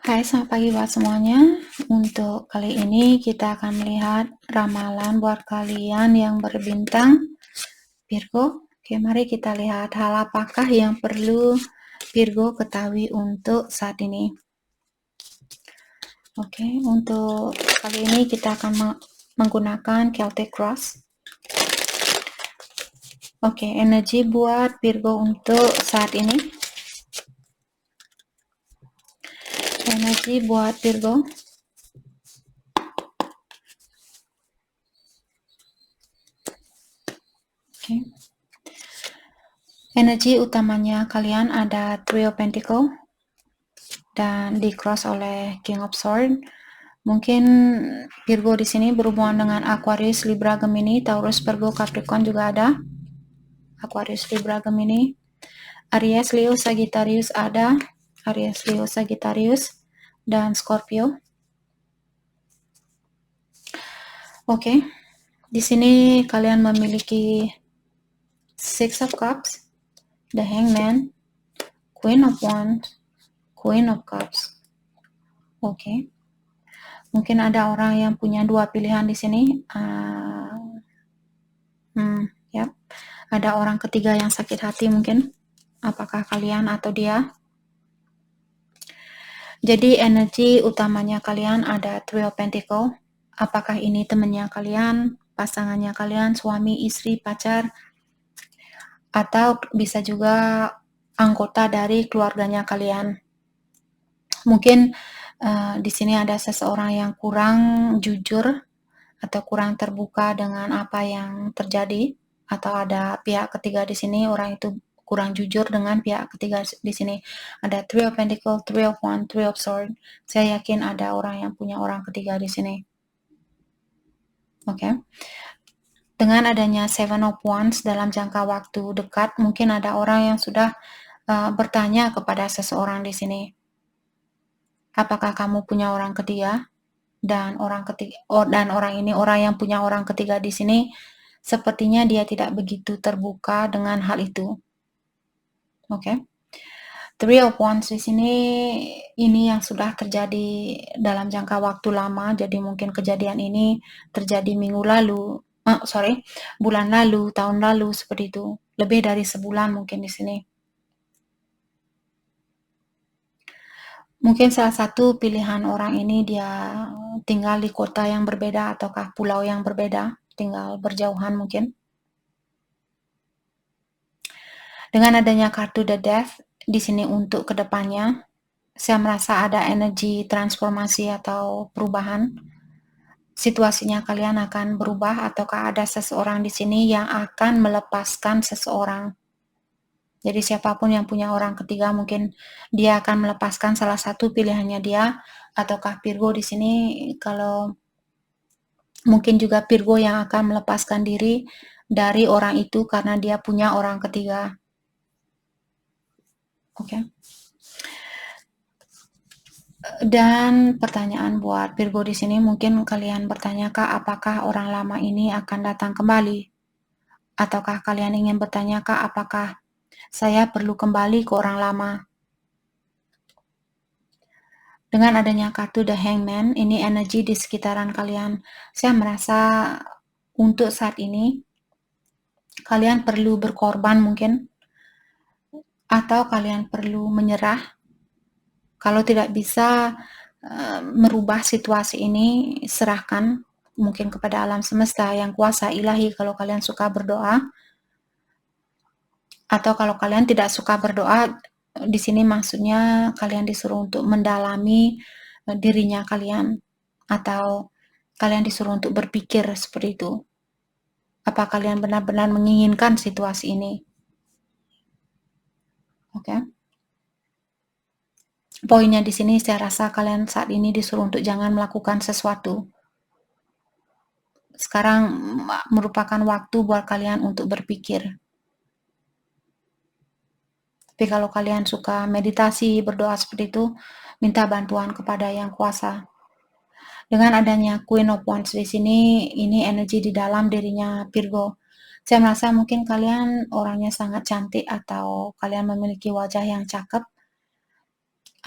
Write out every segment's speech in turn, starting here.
Hai, selamat pagi buat semuanya. Untuk kali ini kita akan melihat ramalan buat kalian yang berbintang Virgo. Oke, mari kita lihat hal apakah yang perlu Virgo ketahui untuk saat ini. Oke, untuk kali ini kita akan menggunakan Celtic Cross. Oke, energi buat Virgo untuk saat ini. Energi buat Virgo. Oke. Energi utamanya kalian ada Three of Pentacles dan di cross oleh King of Swords. Mungkin Virgo di sini berhubungan dengan Aquarius, Libra, Gemini, Taurus, Virgo, Capricorn juga ada. Aquarius, Libra, Gemini. Aries, Leo, Sagittarius ada. Aries, Leo, Sagittarius dan Scorpio. Oke. Di sini kalian memiliki Six of Cups, The Hangman, Queen of Wands, Queen of Cups. Oke. Mungkin ada orang yang punya dua pilihan di sini. Ya. Ada orang ketiga yang sakit hati mungkin. Apakah kalian atau dia? Jadi energi utamanya kalian ada Three of Pentacles. Apakah ini temannya kalian, pasangannya kalian, suami, istri, pacar, atau bisa juga anggota dari keluarganya kalian. Mungkin di sini ada seseorang yang kurang jujur atau kurang terbuka dengan apa yang terjadi, atau ada pihak ketiga di sini, orang itu kurang jujur dengan pihak ketiga di sini. Ada Three of Pentacles, Three of Wands, Three of Swords. Saya yakin ada orang yang punya orang ketiga di sini. Oke. Dengan adanya Seven of Wands dalam jangka waktu dekat, mungkin ada orang yang sudah bertanya kepada seseorang di sini, apakah kamu punya orang ketiga? Dan orang ini, orang yang punya orang ketiga di sini, sepertinya dia tidak begitu terbuka dengan hal itu. Oke. Three of Wands di sini, ini yang sudah terjadi dalam jangka waktu lama. Jadi mungkin kejadian ini terjadi bulan lalu, tahun lalu, seperti itu. Lebih dari sebulan mungkin di sini. Mungkin salah satu pilihan orang ini dia tinggal di kota yang berbeda ataukah pulau yang berbeda, tinggal berjauhan mungkin. Dengan adanya kartu The Death di sini untuk kedepannya, saya merasa ada energi transformasi atau perubahan. Situasinya kalian akan berubah, ataukah ada seseorang di sini yang akan melepaskan seseorang. Jadi siapapun yang punya orang ketiga, mungkin dia akan melepaskan salah satu pilihannya dia, ataukah Virgo di sini, kalau mungkin juga Virgo yang akan melepaskan diri dari orang itu karena dia punya orang ketiga. Oke. Dan pertanyaan buat Virgo di sini, mungkin kalian bertanya, Kak, apakah orang lama ini akan datang kembali? Ataukah kalian ingin bertanya, Kak, apakah saya perlu kembali ke orang lama? Dengan adanya kartu The Hangman, ini energi di sekitaran kalian. Saya merasa untuk saat ini, kalian perlu berkorban mungkin, atau kalian perlu menyerah. Kalau tidak bisa merubah situasi ini, serahkan mungkin kepada alam semesta yang kuasa ilahi kalau kalian suka berdoa. Atau kalau kalian tidak suka berdoa, di sini maksudnya kalian disuruh untuk mendalami dirinya kalian, atau kalian disuruh untuk berpikir seperti itu. Apa kalian benar-benar menginginkan situasi ini? Oke. Poinnya di sini saya rasa kalian saat ini disuruh untuk jangan melakukan sesuatu. Sekarang merupakan waktu buat kalian untuk berpikir. Tapi kalau kalian suka meditasi, berdoa seperti itu, minta bantuan kepada yang kuasa. Dengan adanya Queen of Wands di sini, ini energi di dalam dirinya Virgo. Saya merasa mungkin kalian orangnya sangat cantik, atau kalian memiliki wajah yang cakep,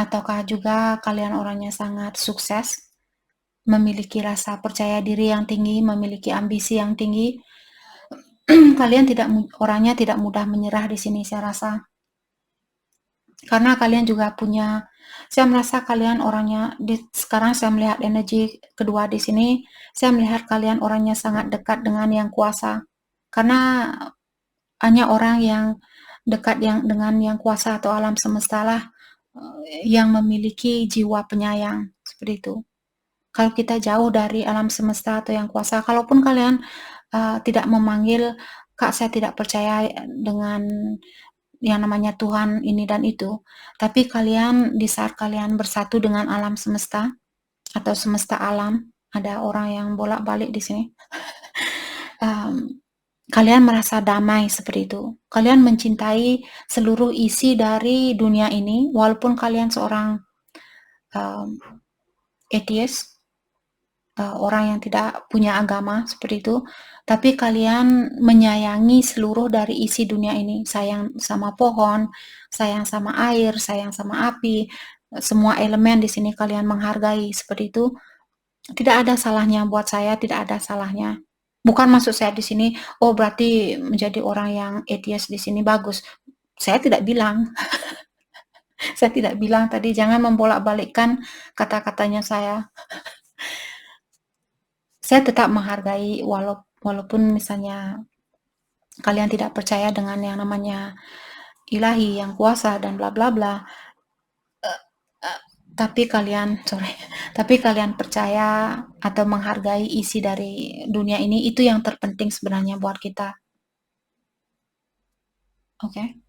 Ataukah juga kalian orangnya sangat sukses, memiliki rasa percaya diri yang tinggi, memiliki ambisi yang tinggi. Kalian orangnya tidak mudah menyerah di sini saya rasa. Karena kalian juga saya merasa kalian orangnya sekarang saya melihat energi kedua di sini, saya melihat kalian orangnya sangat dekat dengan yang kuasa. Karena hanya orang yang dekat dengan yang kuasa atau alam semesta lah yang memiliki jiwa penyayang seperti itu. Kalau kita jauh dari alam semesta atau yang kuasa, kalaupun kalian tidak memanggil, Kak, saya tidak percaya dengan yang namanya Tuhan ini dan itu, tapi di saat kalian bersatu dengan alam semesta atau semesta alam, ada orang yang bolak-balik di sini, kalian merasa damai seperti itu. Kalian mencintai seluruh isi dari dunia ini, walaupun kalian seorang atheist, orang yang tidak punya agama seperti itu, tapi kalian menyayangi seluruh dari isi dunia ini. Sayang sama pohon, sayang sama air, sayang sama api, semua elemen di sini kalian menghargai seperti itu. Tidak ada salahnya buat saya, tidak ada salahnya. Bukan maksud saya di sini, oh berarti menjadi orang yang atheist di sini bagus. Saya tidak bilang. Saya tidak bilang tadi, jangan membolak-balikkan kata-katanya saya. Saya tetap menghargai walaupun misalnya kalian tidak percaya dengan yang namanya ilahi, yang kuasa dan bla bla bla. Tapi kalian percaya atau menghargai isi dari dunia ini, itu yang terpenting sebenarnya buat kita. Oke.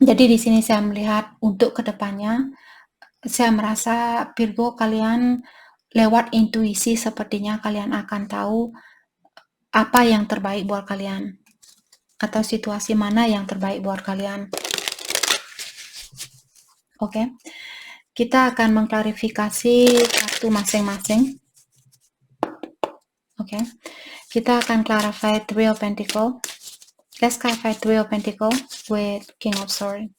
Jadi di sini saya melihat untuk kedepannya, saya merasa Virgo kalian lewat intuisi sepertinya kalian akan tahu apa yang terbaik buat kalian atau situasi mana yang terbaik buat kalian. Oke. Kita akan mengklarifikasi kartu masing-masing. Oke. Kita akan clarify Three of Pentacles. Let's clarify Three of Pentacles with King of Swords.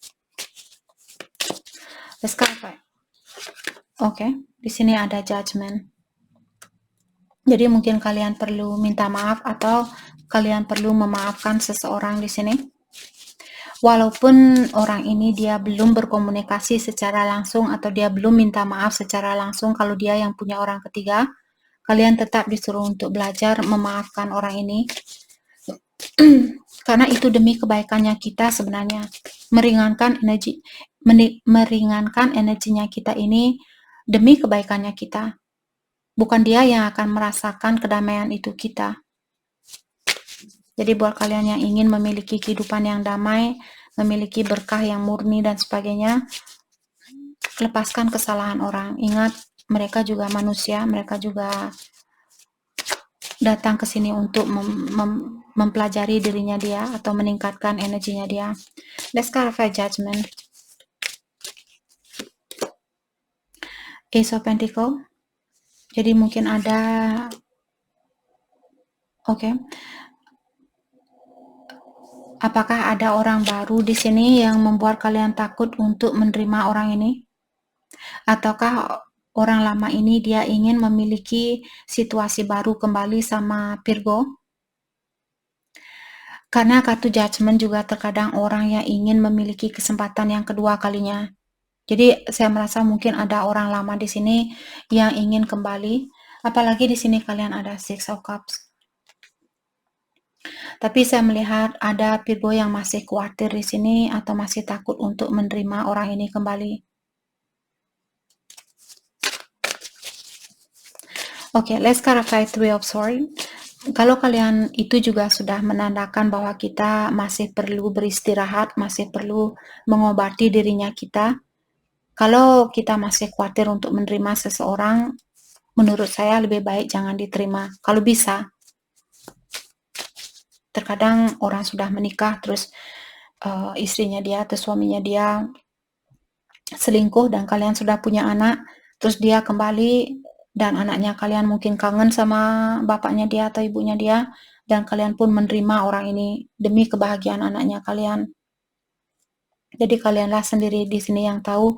Let's clarify. Oke, di sini ada Judgment. Jadi mungkin kalian perlu minta maaf atau kalian perlu memaafkan seseorang di sini. Walaupun orang ini dia belum berkomunikasi secara langsung atau dia belum minta maaf secara langsung, kalau dia yang punya orang ketiga, kalian tetap disuruh untuk belajar memaafkan orang ini. Karena itu demi kebaikannya kita sebenarnya. Meringankan energinya kita ini demi kebaikannya kita. Bukan dia yang akan merasakan kedamaian itu kita. Jadi buat kalian yang ingin memiliki kehidupan yang damai, memiliki berkah yang murni dan sebagainya, lepaskan kesalahan orang. Ingat, mereka juga manusia, mereka juga datang ke sini untuk mempelajari dirinya dia atau meningkatkan energinya dia. Let's clarify Judgment. Ace of Pentacles. Jadi mungkin ada, oke. Apakah ada orang baru di sini yang membuat kalian takut untuk menerima orang ini? Ataukah orang lama ini dia ingin memiliki situasi baru kembali sama Virgo? Karena kartu Judgment juga terkadang orang yang ingin memiliki kesempatan yang kedua kalinya. Jadi saya merasa mungkin ada orang lama di sini yang ingin kembali. Apalagi di sini kalian ada Six of Cups. Tapi saya melihat ada Virgo yang masih khawatir di sini atau masih takut untuk menerima orang ini kembali. Oke, let's clarify Three of Swords. Kalau kalian itu juga sudah menandakan bahwa kita masih perlu beristirahat, masih perlu mengobati dirinya kita. Kalau kita masih khawatir untuk menerima seseorang, menurut saya lebih baik jangan diterima. Kalau bisa. Terkadang orang sudah menikah, terus istrinya dia atau suaminya dia selingkuh dan kalian sudah punya anak, terus dia kembali dan anaknya kalian mungkin kangen sama bapaknya dia atau ibunya dia, dan kalian pun menerima orang ini demi kebahagiaan anaknya kalian. Jadi kalianlah sendiri di sini yang tahu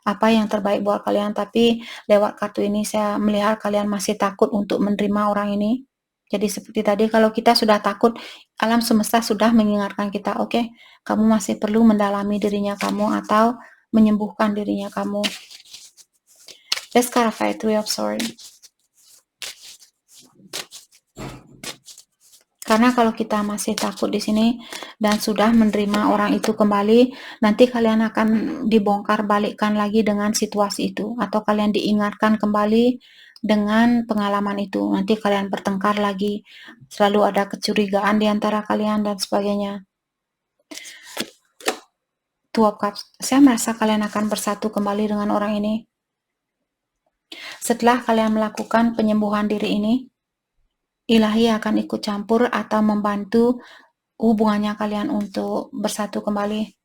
apa yang terbaik buat kalian. Tapi lewat kartu ini saya melihat kalian masih takut untuk menerima orang ini. Jadi seperti tadi, kalau kita sudah takut, alam semesta sudah mengingatkan kita, oke, kamu masih perlu mendalami dirinya kamu atau menyembuhkan dirinya kamu. Let's clarify Three of Swords. Karena kalau kita masih takut di sini dan sudah menerima orang itu kembali, nanti kalian akan dibongkar balikkan lagi dengan situasi itu, atau kalian diingatkan kembali dengan pengalaman itu. Nanti kalian bertengkar lagi, selalu ada kecurigaan di antara kalian dan sebagainya. Two of Cups. Saya merasa kalian akan bersatu kembali dengan orang ini. Setelah kalian melakukan penyembuhan diri ini, ilahi akan ikut campur atau membantu hubungannya kalian untuk bersatu kembali.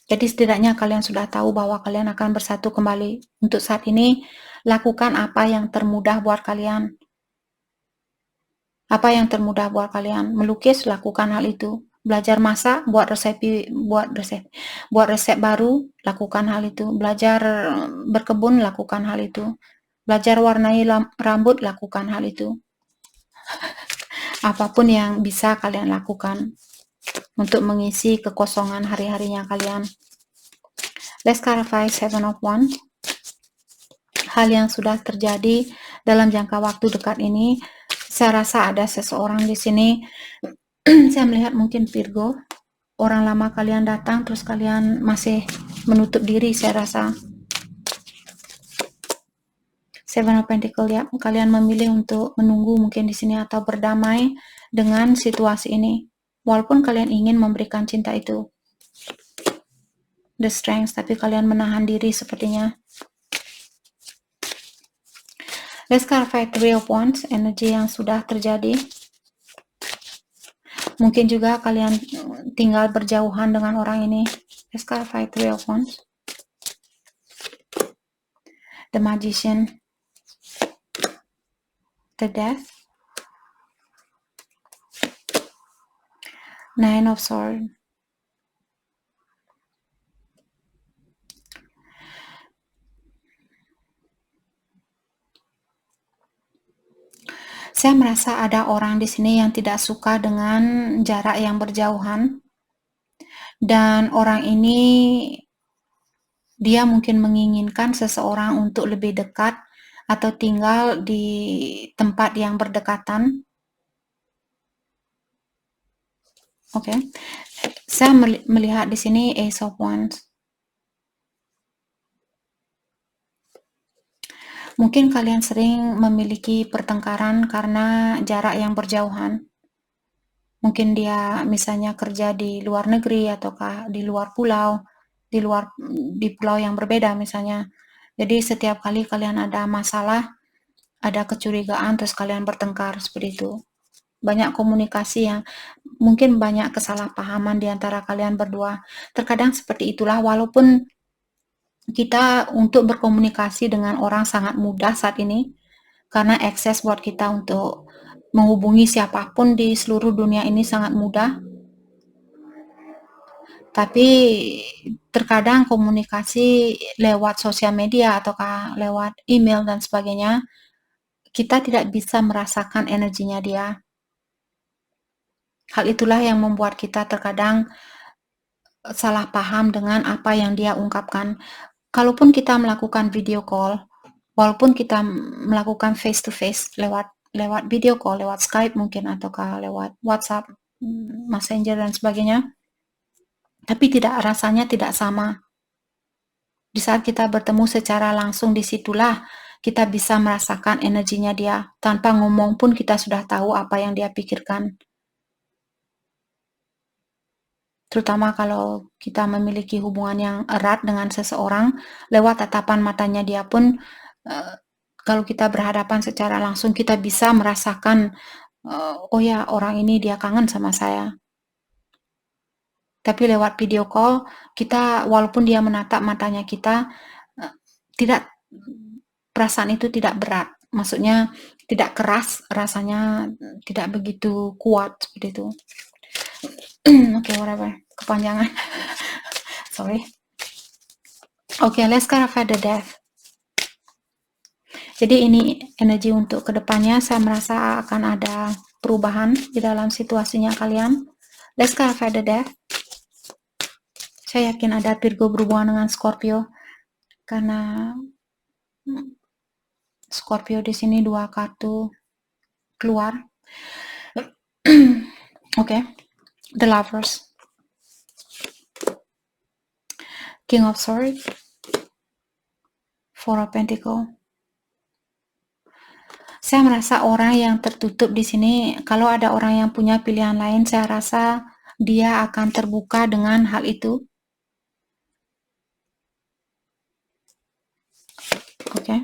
Jadi setidaknya kalian sudah tahu bahwa kalian akan bersatu kembali. Untuk saat ini, lakukan apa yang termudah buat kalian. Apa yang termudah buat kalian? Melukis, lakukan hal itu. Belajar masak, buat resep baru, lakukan hal itu. Belajar berkebun, lakukan hal itu. Belajar warnai rambut, lakukan hal itu. Apapun yang bisa kalian lakukan untuk mengisi kekosongan hari-harinya kalian. Let's clarify Seven of Wands. Hal yang sudah terjadi dalam jangka waktu dekat ini, saya rasa ada seseorang di sini. Saya melihat mungkin Virgo, orang lama kalian datang terus kalian masih menutup diri, saya rasa. Seven of Pentacles, ya, kalian memilih untuk menunggu mungkin di sini atau berdamai dengan situasi ini, walaupun kalian ingin memberikan cinta itu. The Strength, tapi kalian menahan diri sepertinya. Let's clarify Three of Wands, energi yang sudah terjadi. Mungkin juga kalian tinggal berjauhan dengan orang ini. Let's clarify Three of Wands. The Magician. The Death. Nine of Swords. Saya merasa ada orang di sini yang tidak suka dengan jarak yang berjauhan. Dan orang ini, dia mungkin menginginkan seseorang untuk lebih dekat atau tinggal di tempat yang berdekatan. Oke. Saya melihat di sini Ace of Wands. Mungkin kalian sering memiliki pertengkaran karena jarak yang berjauhan. Mungkin dia misalnya kerja di luar negeri ataukah di luar pulau, di pulau yang berbeda misalnya. Jadi setiap kali kalian ada masalah, ada kecurigaan, terus kalian bertengkar seperti itu. Banyak komunikasi yang mungkin banyak kesalahpahaman di antara kalian berdua. Terkadang seperti itulah, walaupun kita untuk berkomunikasi dengan orang sangat mudah saat ini, karena akses buat kita untuk menghubungi siapapun di seluruh dunia ini sangat mudah. Tapi terkadang komunikasi lewat sosial media ataukah lewat email dan sebagainya, kita tidak bisa merasakan energinya dia. Hal itulah yang membuat kita terkadang salah paham dengan apa yang dia ungkapkan. Kalaupun kita melakukan video call, walaupun kita melakukan face to face lewat video call, lewat Skype mungkin ataukah lewat WhatsApp, Messenger dan sebagainya, tapi rasanya tidak sama. Di saat kita bertemu secara langsung, disitulah kita bisa merasakan energinya dia. Tanpa ngomong pun kita sudah tahu apa yang dia pikirkan. Terutama kalau kita memiliki hubungan yang erat dengan seseorang, lewat tatapan matanya dia pun, kalau kita berhadapan secara langsung, kita bisa merasakan, oh ya, orang ini dia kangen sama saya. Tapi lewat video call, kita walaupun dia menatap matanya kita, perasaan itu tidak berat. Maksudnya tidak keras, rasanya tidak begitu kuat seperti itu. Oke, whatever, kepanjangan. Sorry. Oke, let's clarify the death. Jadi ini energi untuk kedepannya, saya merasa akan ada perubahan di dalam situasinya kalian. Let's clarify the death. Saya yakin ada Virgo berhubungan dengan Scorpio, karena Scorpio di sini 2 kartu keluar. Oke, The Lovers, King of Swords, Four of Pentacles. Saya merasa orang yang tertutup di sini, kalau ada orang yang punya pilihan lain, saya rasa dia akan terbuka dengan hal itu. Oke.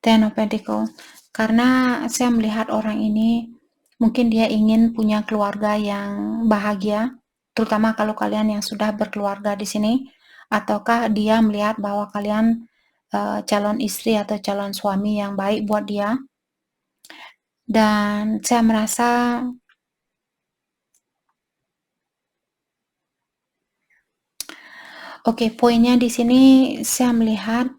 Ten of Pentacles. Karena saya melihat orang ini, mungkin dia ingin punya keluarga yang bahagia, terutama kalau kalian yang sudah berkeluarga di sini, ataukah dia melihat bahwa kalian calon istri atau calon suami yang baik buat dia. Dan saya merasa oke, poinnya di sini saya melihat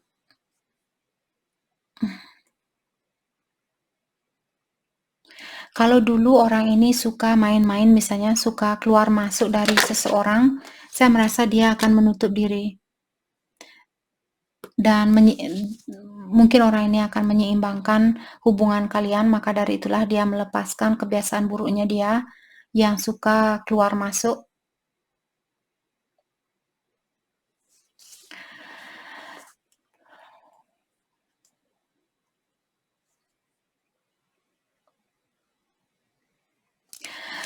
kalau dulu orang ini suka main-main, misalnya suka keluar masuk dari seseorang, saya merasa dia akan menutup diri. Dan mungkin orang ini akan menyeimbangkan hubungan kalian, maka dari itulah dia melepaskan kebiasaan buruknya dia yang suka keluar masuk.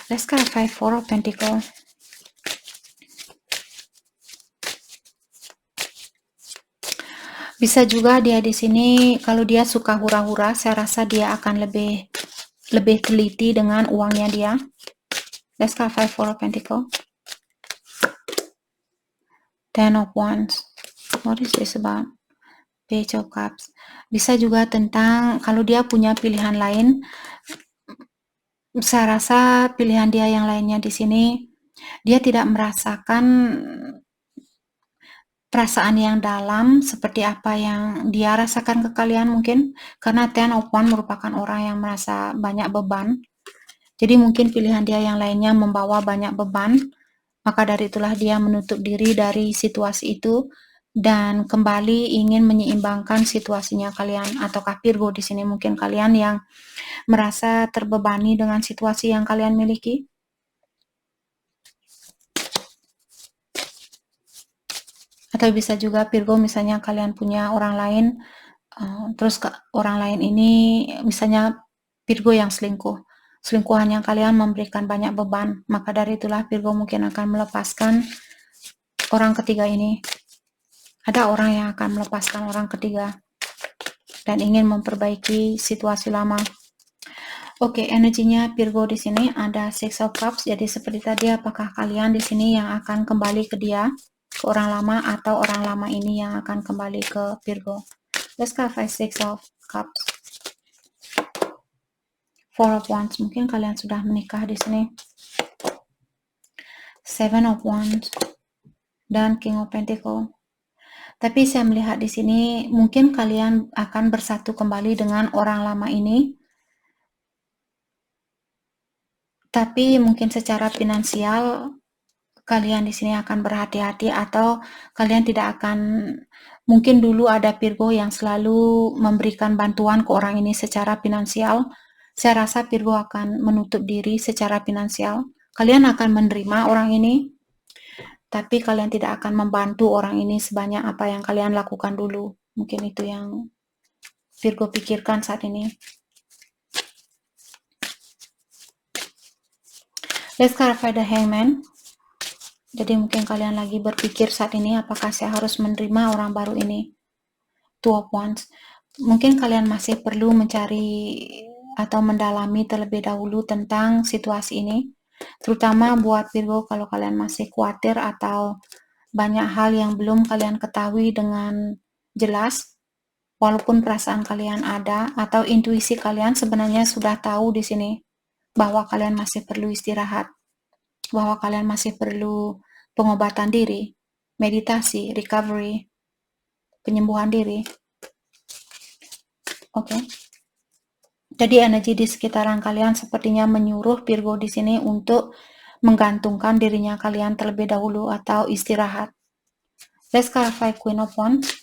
Let's clarify Four of Pentacles. Bisa juga dia di sini, kalau dia suka hura-hura, saya rasa dia akan lebih teliti dengan uangnya dia. Let's clarify Four of Pentacles. Ten of Wands. What is this about? Page of Cups. Bisa juga tentang kalau dia punya pilihan lain. Saya rasa pilihan dia yang lainnya di sini, dia tidak merasakan perasaan yang dalam seperti apa yang dia rasakan ke kalian mungkin, karena Ten of Wands merupakan orang yang merasa banyak beban. Jadi mungkin pilihan dia yang lainnya membawa banyak beban, maka dari itulah dia menutup diri dari situasi itu dan kembali ingin menyeimbangkan situasinya kalian. Ataukah Virgo di sini mungkin kalian yang merasa terbebani dengan situasi yang kalian miliki? Atau bisa juga Virgo misalnya kalian punya orang lain, terus orang lain ini misalnya Virgo yang selingkuh. Selingkuhannya kalian memberikan banyak beban, maka dari itulah Virgo mungkin akan melepaskan orang ketiga ini. Ada orang yang akan melepaskan orang ketiga dan ingin memperbaiki situasi lama. Oke, energinya Virgo di sini ada Six of Cups. Jadi seperti tadi, apakah kalian di sini yang akan kembali ke dia, ke orang lama, atau orang lama ini yang akan kembali ke Virgo? Let's clarify Six of Cups. Four of Wands. Mungkin kalian sudah menikah di sini. Seven of Wands dan King of Pentacles. Tapi saya melihat di sini mungkin kalian akan bersatu kembali dengan orang lama ini. Tapi mungkin secara finansial kalian di sini akan berhati-hati, atau kalian tidak akan, mungkin dulu ada Virgo yang selalu memberikan bantuan ke orang ini secara finansial. Saya rasa Virgo akan menutup diri secara finansial. Kalian akan menerima orang ini, tapi kalian tidak akan membantu orang ini sebanyak apa yang kalian lakukan dulu. Mungkin itu yang Virgo pikirkan saat ini. Let's clarify the Hangman. Jadi mungkin kalian lagi berpikir saat ini, apakah saya harus menerima orang baru ini? Two of Wands. Mungkin kalian masih perlu mencari atau mendalami terlebih dahulu tentang situasi ini. Terutama buat Virgo, kalau kalian masih khawatir atau banyak hal yang belum kalian ketahui dengan jelas. Walaupun perasaan kalian ada atau intuisi kalian sebenarnya sudah tahu di sini bahwa kalian masih perlu istirahat, bahwa kalian masih perlu pengobatan diri, meditasi, recovery, penyembuhan diri. Oke. Jadi energi di sekitaran kalian sepertinya menyuruh Virgo di sini untuk menggantungkan dirinya kalian terlebih dahulu atau istirahat. Let's clarify Queen of Wands.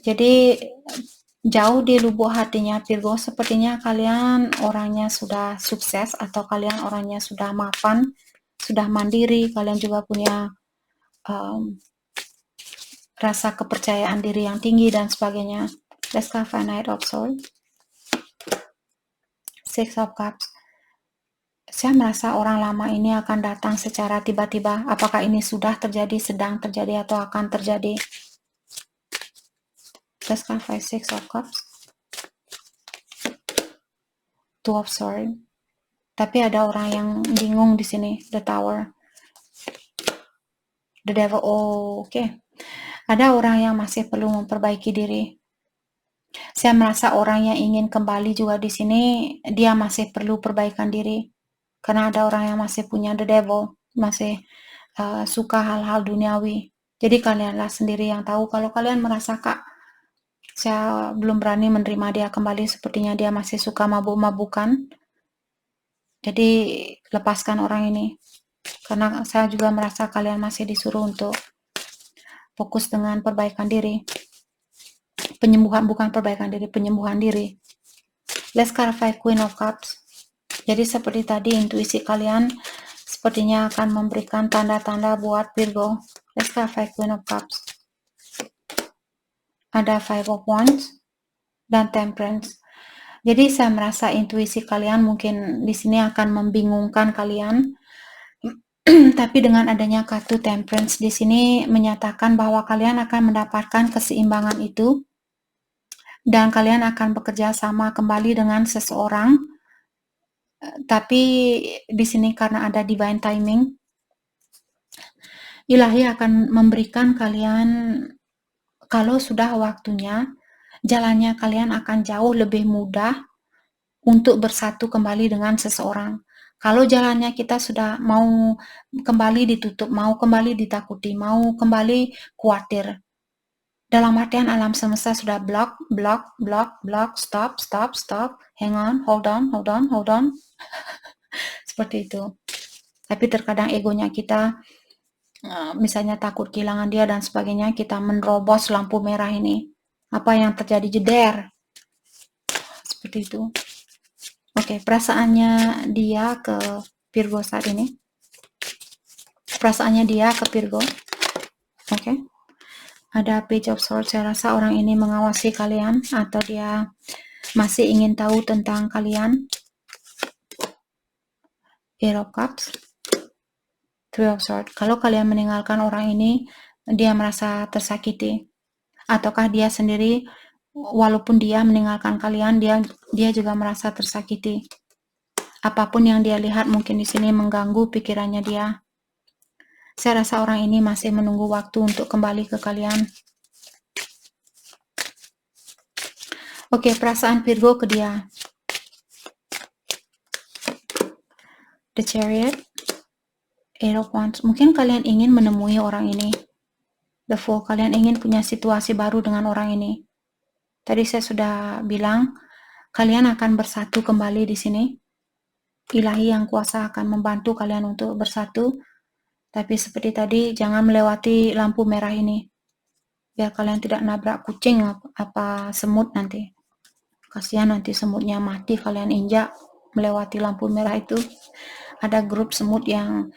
Jadi jauh di lubuk hatinya Virgo, sepertinya kalian orangnya sudah sukses atau kalian orangnya sudah mapan, sudah mandiri, kalian juga punya rasa kepercayaan diri yang tinggi dan sebagainya. Let's clarify Knight of Swords. Six of Cups. Saya merasa orang lama ini akan datang secara tiba-tiba. Apakah ini sudah terjadi, sedang terjadi, atau akan terjadi? Let's clarify Six of Cups. Two of Swords. Tapi ada orang yang bingung di sini. The Tower. The Devil. Oh, oke. Ada orang yang masih perlu memperbaiki diri. Saya merasa orang yang ingin kembali juga di sini, dia masih perlu perbaikan diri. Karena ada orang yang masih punya the devil, masih suka hal-hal duniawi. Jadi kalianlah sendiri yang tahu. Kalau kalian merasa, Kak, saya belum berani menerima dia kembali, sepertinya dia masih suka mabuk-mabukan. Jadi lepaskan orang ini. Karena saya juga merasa kalian masih disuruh untuk fokus dengan perbaikan diri. Penyembuhan, bukan perbaikan diri, penyembuhan diri. Let's clarify Queen of Cups. Jadi seperti tadi, intuisi kalian sepertinya akan memberikan tanda-tanda buat Virgo. Let's clarify Queen of Cups. Ada Five of Wands dan Temperance. Jadi saya merasa intuisi kalian mungkin di sini akan membingungkan kalian. Tapi dengan adanya kartu Temperance di sini menyatakan bahwa kalian akan mendapatkan keseimbangan itu dan kalian akan bekerja sama kembali dengan seseorang. Tapi di sini karena ada divine timing, Ilahi akan memberikan kalian, kalau sudah waktunya, jalannya kalian akan jauh lebih mudah untuk bersatu kembali dengan seseorang. Kalau jalannya kita sudah mau kembali ditutup, mau kembali ditakuti, mau kembali khawatir, dalam artian alam semesta sudah block, stop, hang on, hold on. Seperti itu. Tapi terkadang egonya kita, misalnya takut kehilangan dia dan sebagainya, kita menerobos lampu merah ini. Apa yang terjadi? Jeder. Seperti itu. Oke, perasaannya dia ke Virgo saat ini. Perasaannya dia ke Virgo. Oke. Ada Page of Swords. Saya rasa orang ini mengawasi kalian atau dia masih ingin tahu tentang kalian. Eight of Cups. Three of Swords. Kalau kalian meninggalkan orang ini, dia merasa tersakiti. Ataukah dia sendiri, walaupun dia meninggalkan kalian, dia juga merasa tersakiti. Apapun yang dia lihat mungkin di sini mengganggu pikirannya dia. Saya rasa orang ini masih menunggu waktu untuk kembali ke kalian. Oke, perasaan Virgo ke dia. The Chariot. Eight of Wands. Mungkin kalian ingin menemui orang ini. The Fool. Kalian ingin punya situasi baru dengan orang ini. Tadi saya sudah bilang, kalian akan bersatu kembali di sini. Ilahi yang kuasa akan membantu kalian untuk bersatu. Tapi seperti tadi, jangan melewati lampu merah ini. Biar kalian tidak nabrak kucing apa semut nanti. Kasihan nanti semutnya mati, kalian injak melewati lampu merah itu. Ada grup semut yang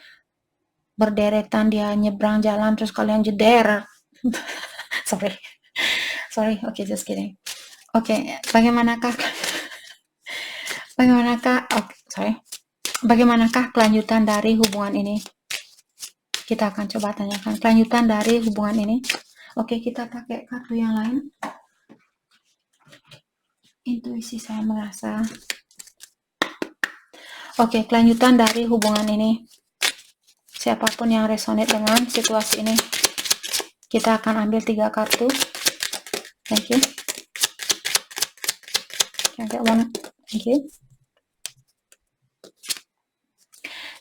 berderetan, dia nyebrang jalan terus kalian jeder. sorry, okay, just kidding. Oke, bagaimanakah kelanjutan dari hubungan ini? Kita akan coba tanyakan kelanjutan dari hubungan ini. Oke, kita pakai kartu yang lain. Intuisi saya merasa. Oke, kelanjutan dari hubungan ini. Siapapun yang resonate dengan situasi ini, kita akan ambil 3 kartu. Thank you. Can I get one? Thank you.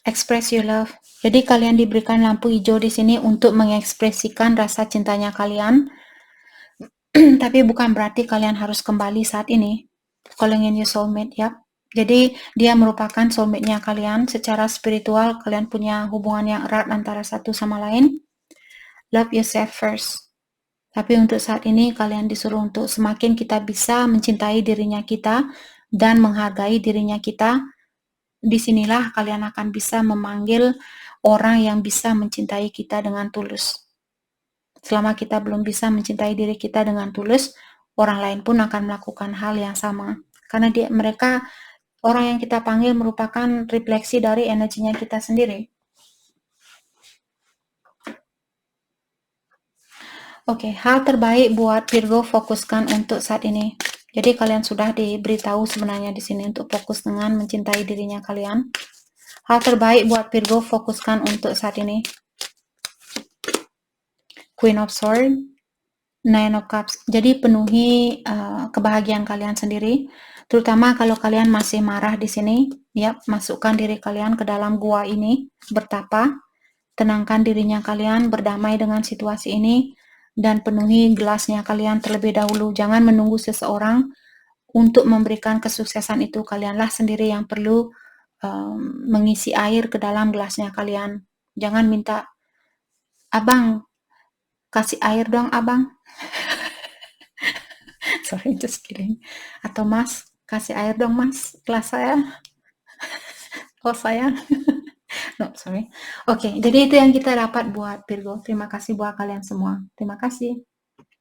Express your love. Jadi kalian diberikan lampu hijau di sini untuk mengekspresikan rasa cintanya kalian. Tapi bukan berarti kalian harus kembali saat ini. Calling in your soulmate, ya. Jadi dia merupakan soulmate-nya kalian. Secara spiritual kalian punya hubungan yang erat antara satu sama lain. Love yourself first. Tapi untuk saat ini kalian disuruh untuk semakin kita bisa mencintai dirinya kita dan menghargai dirinya kita, disinilah kalian akan bisa memanggil orang yang bisa mencintai kita dengan tulus. Selama kita belum bisa mencintai diri kita dengan tulus, orang lain pun akan melakukan hal yang sama. Karena mereka, orang yang kita panggil merupakan refleksi dari energinya kita sendiri. Oke, hal terbaik buat Virgo fokuskan untuk saat ini. Jadi kalian sudah diberitahu sebenarnya di sini untuk fokus dengan mencintai dirinya kalian. Hal terbaik buat Virgo fokuskan untuk saat ini. Queen of Swords, Nine of Cups. Jadi penuhi kebahagiaan kalian sendiri, terutama kalau kalian masih marah di sini. Ya, masukkan diri kalian ke dalam gua ini, bertapa, tenangkan dirinya kalian, berdamai dengan situasi ini, dan penuhi gelasnya kalian terlebih dahulu. Jangan menunggu seseorang untuk memberikan kesuksesan itu. Kalianlah sendiri yang perlu mengisi air ke dalam gelasnya kalian. Jangan minta, abang, kasih air dong abang. Sorry, just kidding. Atau mas, kasih air dong mas, gelas saya. Oh sayang. No, sorry. Oke, jadi itu yang kita dapat buat Virgo. Terima kasih buat kalian semua. Terima kasih.